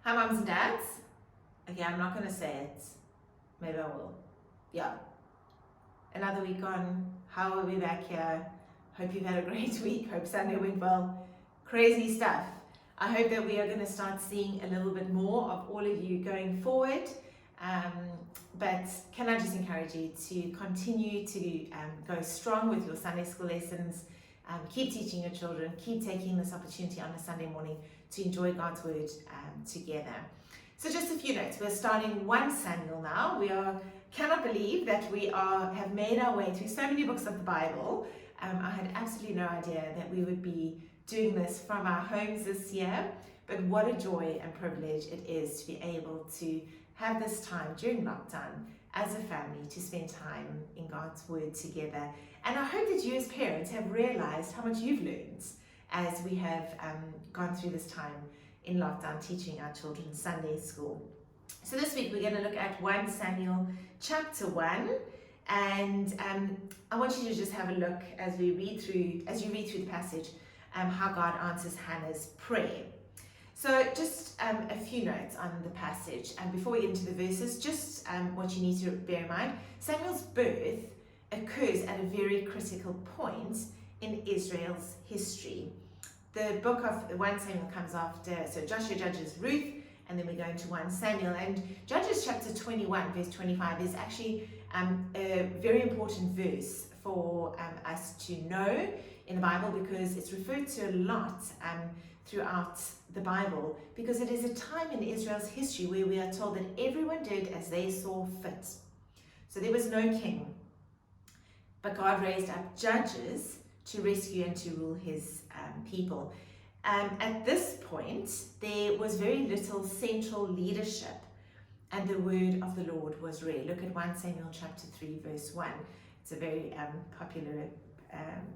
Hi, moms and dads. Okay, I'm not going to say it. Maybe I will. Yeah. Another week on. How are we back here? Hope you've had a great week. Hope Sunday went well. Crazy stuff. I hope that we are going to start seeing a little bit more of all of you going forward. But can I just encourage you to continue to go strong with your Sunday school lessons. Keep teaching your children. Keep taking this opportunity on a Sunday morning to enjoy God's word together. So just a few notes. We're starting 1 Samuel now. Cannot believe that we have made our way through so many books of the Bible. I had absolutely no idea that we would be doing this from our homes this year, but what a joy and privilege it is to be able to have this time during lockdown as a family to spend time in God's word together. And I hope that you as parents have realized how much you've learned as we have gone through this time in lockdown teaching our children Sunday school. So this week we're going to look at 1 Samuel chapter 1, and I want you to just have a look as you read through the passage, how God answers Hannah's prayer. So just a few notes on the passage, and before we get into the verses, just what you need to bear in mind. Samuel's birth occurs at a very critical point in Israel's history. The book of 1 Samuel comes after, so Joshua, Judges, Ruth, and then we go into 1 Samuel. And Judges chapter 21, verse 25 is actually a very important verse for us to know in the Bible, because it's referred to a lot throughout the Bible, because it is a time in Israel's history where we are told that everyone did as they saw fit. So there was no king, but God raised up judges to rescue and to rule his people. At this point, there was very little central leadership, and the word of the Lord was rare. Look at 1 Samuel chapter 3, verse 1. It's a very popular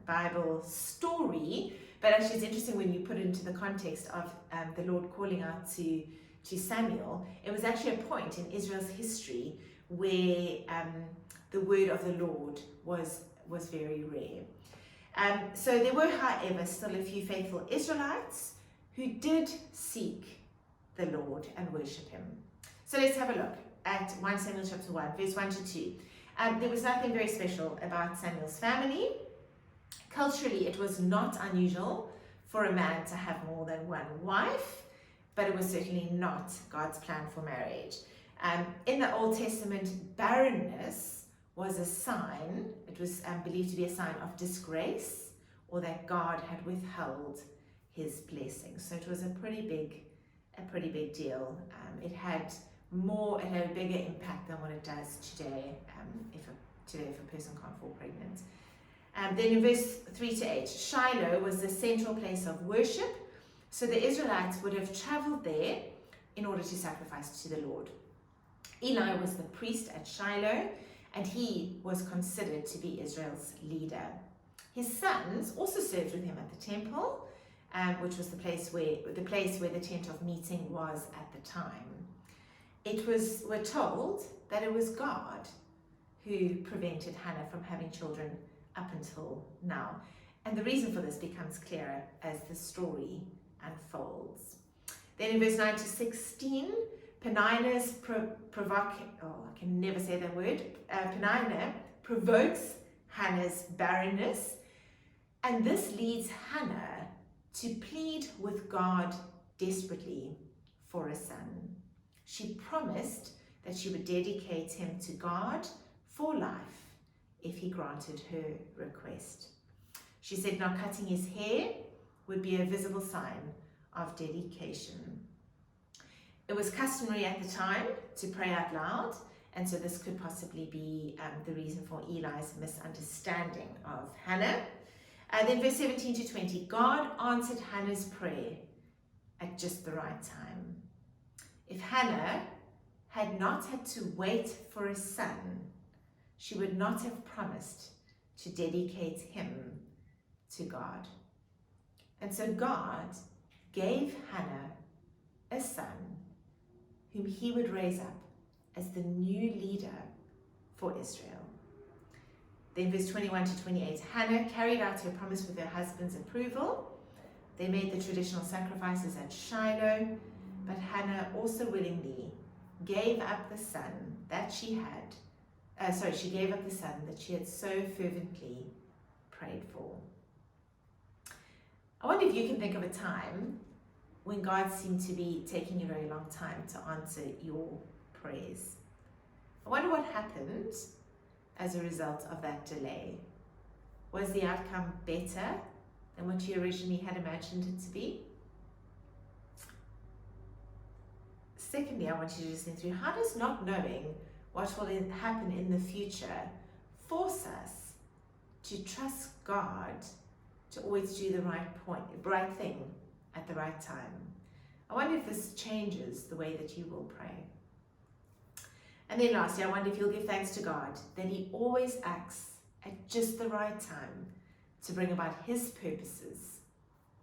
Bible story, but actually it's interesting when you put it into the context of the Lord calling out to Samuel. It was actually a point in Israel's history where the word of the Lord was very rare. So there were, however, still a few faithful Israelites who did seek the Lord and worship him. So let's have a look at 1 Samuel chapter 1, verse 1 to 2. There was nothing very special about Samuel's family. Culturally, it was not unusual for a man to have more than one wife, but it was certainly not God's plan for marriage. In the Old Testament, barrenness was a sign, it was believed to be a sign of disgrace, or that God had withheld his blessings. So it was a pretty big deal. It had a bigger impact than what it does today, if a person can't fall pregnant. Then in verse 3 to 8, Shiloh was the central place of worship, so the Israelites would have traveled there in order to sacrifice to the Lord. Eli was the priest at Shiloh, and he was considered to be Israel's leader. His sons also served with him at the temple, which was the place where the tent of meeting was at the time. We're told that it was God who prevented Hannah from having children up until now. And the reason for this becomes clearer as the story unfolds. Then in verse 9 to 16, Peninnah provokes Hannah's barrenness, and this leads Hannah to plead with God desperately for a son. She promised that she would dedicate him to God for life if he granted her request. She said not cutting his hair would be a visible sign of dedication. It was customary at the time to pray out loud, and so this could possibly be the reason for Eli's misunderstanding of Hannah. Then verse 17 to 20, God answered Hannah's prayer at just the right time. If Hannah had not had to wait for a son, she would not have promised to dedicate him to God. And so God gave Hannah a son whom he would raise up as the new leader for Israel. Then verse 21 to 28, Hannah carried out her promise with her husband's approval. They made the traditional sacrifices at Shiloh. But Hannah also willingly gave up the son that she had, she gave up the son that she had so fervently prayed for. I wonder if you can think of a time when God seemed to be taking a very long time to answer your prayers. I wonder what happened as a result of that delay. Was the outcome better than what you originally had imagined it to be? Secondly, I want you to just think through, how does not knowing what will happen in the future force us to trust God to always do the right thing at the right time? I wonder if this changes the way that you will pray. And then lastly, I wonder if you'll give thanks to God that He always acts at just the right time to bring about His purposes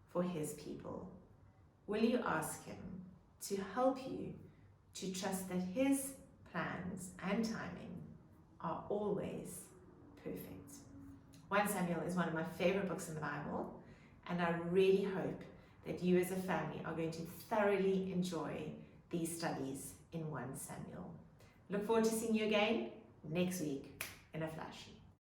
for His people. Will you ask Him to help you to trust that His plans and timing are always perfect? 1 Samuel is one of my favorite books in the Bible, and I really hope that you as a family are going to thoroughly enjoy these studies in 1 Samuel. Look forward to seeing you again next week in a flash.